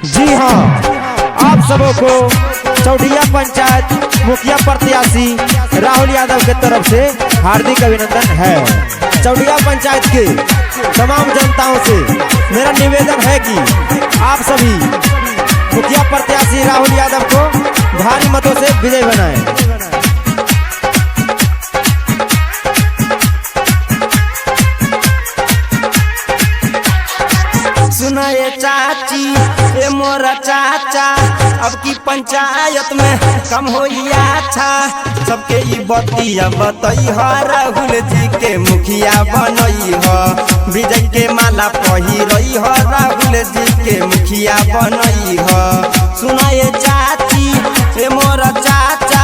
जी हाँ, आप सबों को चौड़िया पंचायत मुखिया प्रत्याशी राहुल यादव के तरफ से हार्दिक अभिनंदन है। चौड़िया पंचायत के तमाम जनताओं से मेरा निवेदन है कि आप सभी मुखिया प्रत्याशी राहुल यादव को भारी मतों से विजय बनाएं। सुनाए चाची ए मोरा चाचा, अब की पंचायत में कम हो अच्छा। सबके ई बतिया बतई ह राहुल जी के मुखिया बनई ह। विजय के माला पहिरई ह राहुल जी के मुखिया बनई ह। सुनाए चाची ए मोरा चाचा,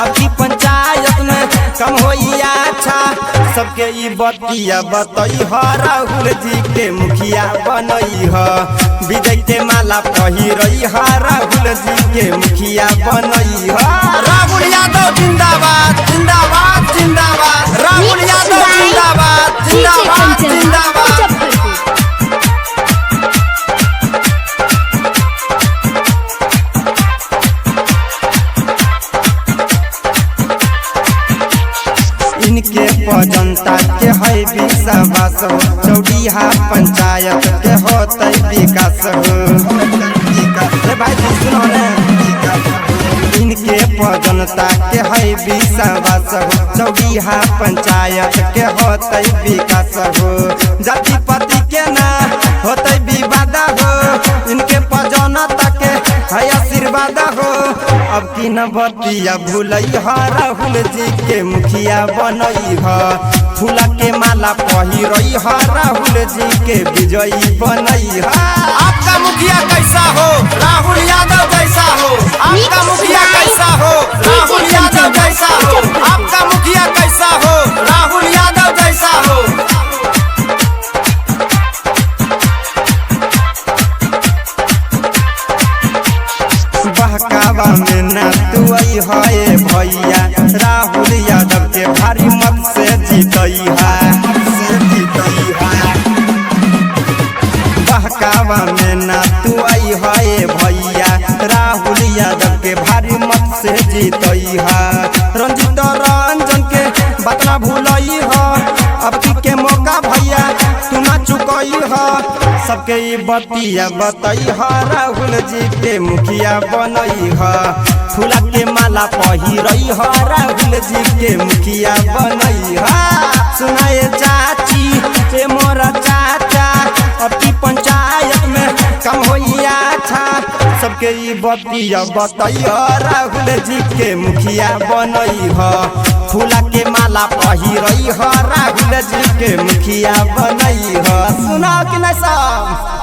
अब की पंचायत में कम हो अच्छा। सबके ई बतिया बतई ह राहुल जी के मुखिया बनई ह। विजय के माला पहिरई ह राहुल जी के मुखिया बनई ह। राहुल यादव जिंदाबाद जिंदाबाद जिंदाबाद, राहुल यादव जिंदाबाद जिंदाबाद जिंदाबाद। इनके जनता के है विश्वास हो, चौड़िया पंचायत के होते विकास हो। इनके जनता के है विश्वास हो, चौड़िया पंचायत के होते विकास हो। जाति पाति के ना होते विवाद हो, इनके जनता के है आशीर्वाद हो। अब की न बतिया भूलई ह राहुल जी के मुखिया बनई ह। फूला के माला पहिरई ह राहुल जी के विजयी बनई ह। आपका मुखिया कैसा हो? राहुल यादव जैसा हो। आपका मुखिया कैसा हो? राहुल यादव जैसा हो। आपका मुखिया कैसा हो? राहुल यादव जैसा हो। बहकावा में ना तुई है भैया, राहुल यादव के भारी मत से जीतई है। बहकावा में ना तुई है भैया, राहुल यादव के भारी मत से जीतई है। रंजित रंजन के बात ना भूलई है, अब के मौका भैया तू ना चुकई है। सबके ई बतिया बतई ह राहुल जी के मुखिया बनई ह। फूला के माला पहिरई ह राहुल जी के मुखिया बनई ह। सुनाए चाची ए मोरा चाचा, अब की पंचायत में कम हो अच्छा। सबके ई बतिया बतई ह राहुल जी के मुखिया बनई ह। फूला के माला पहिरई ह राहुल जी के मुखिया बनई ह। सुना कि नहीं सब?